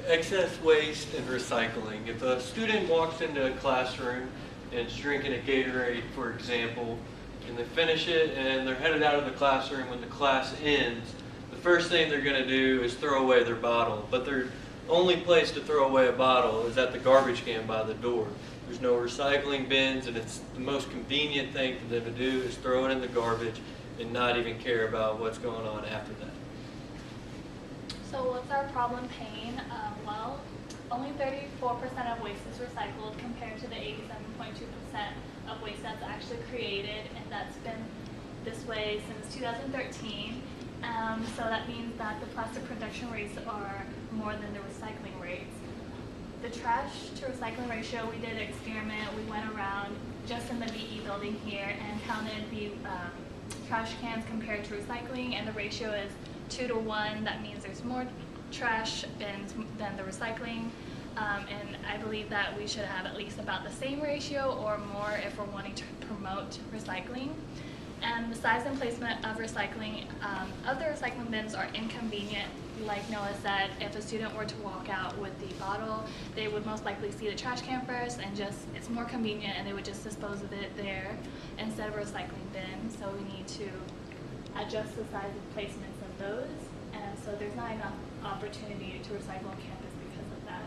Excess waste and recycling. If a student walks into a classroom and is drinking a Gatorade, for example, and they finish it and they're headed out of the classroom when the class ends, the first thing they're going to do is throw away their bottle. But their only place to throw away a bottle is at the garbage can by the door. There's no recycling bins, and it's the most convenient thing for them to do is throw it in the garbage and not even care about what's going on after that. So what's our problem paying? Well, only 34% of waste is recycled compared to the 87.2% of waste that's actually created, and that's been this way since 2013. So that means that the plastic production rates are more than the recycling rates. The trash to recycling ratio, we did an experiment. We went around just in the VE building here and counted the trash cans compared to recycling, and the ratio is 2 to 1. That means there's more trash bins than the recycling, and I believe that we should have at least about the same ratio or more if we're wanting to promote recycling. And the size and placement of recycling, of the recycling bins are inconvenient. Like Noah said, if a student were to walk out with the bottle, they would most likely see the trash can first, and it's more convenient, and they would just dispose of it there instead of a recycling bin. So we need to adjust the size and placements of those, and so there's not enough opportunity to recycle on campus because of that.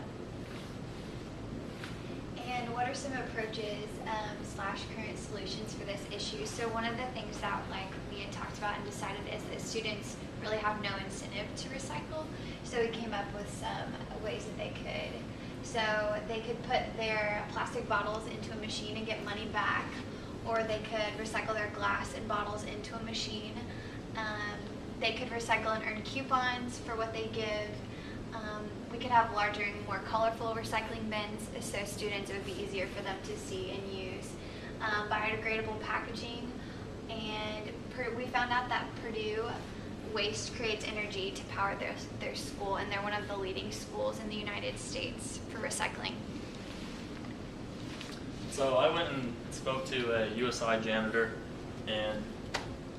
And what are some approaches / current solutions for this issue? So one of the things that we had talked about and decided is that students really have no incentive to recycle. So we came up with some ways that they could. So they could put their plastic bottles into a machine and get money back, or they could recycle their glass and bottles into a machine. They could recycle and earn coupons for what they give. We could have larger and more colorful recycling bins, so students, it would be easier for them to see and use. Biodegradable packaging, and we found out that Purdue Waste creates energy to power their school, and they're one of the leading schools in the United States for recycling. So I went and spoke to a USI janitor, and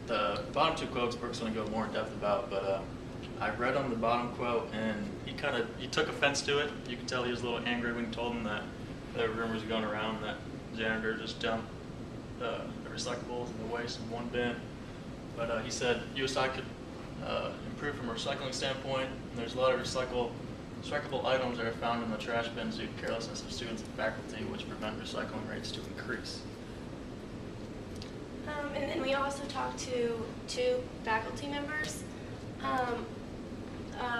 the bottom two quotes Brooke's going to go more in depth about, but I read on the bottom quote, and he took offense to it. You can tell he was a little angry when you told him that there were rumors going around that the janitor just dumped the recyclables and the waste in one bin. But he said USI could improve from a recycling standpoint, and there's a lot of recyclable items that are found in the trash bins due to carelessness of students and faculty, which prevent recycling rates to increase. And then we also talked to 2 faculty members.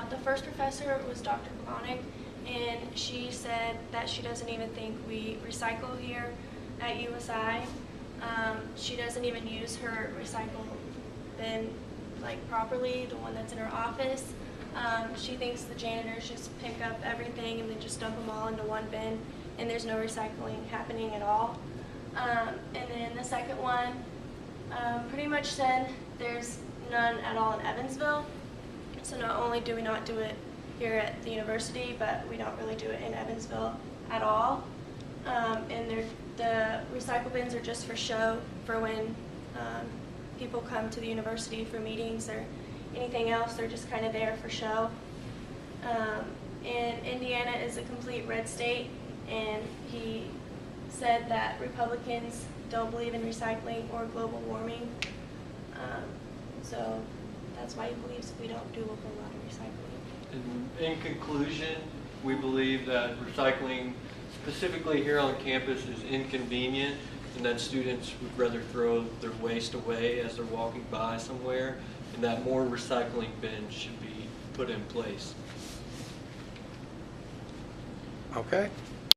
The first professor was Dr. Konik, and she said that she doesn't even think we recycle here at USI. She doesn't even use her recycle bin properly, the one that's in her office. She thinks the janitors just pick up everything and then just dump them all into one bin, and there's no recycling happening at all. And then the second one pretty much said there's none at all in Evansville. So not only do we not do it here at the university, but we don't really do it in Evansville at all. And the recycle bins are just for show, for when people come to the university for meetings or anything else. They're just kind of there for show. And Indiana is a complete red state, and he said that Republicans don't believe in recycling or global warming. So that's why he believes we don't do a whole lot of recycling. In conclusion, we believe that recycling, specifically here on campus, is inconvenient, and that students would rather throw their waste away as they're walking by somewhere, and that more recycling bins should be put in place. Okay.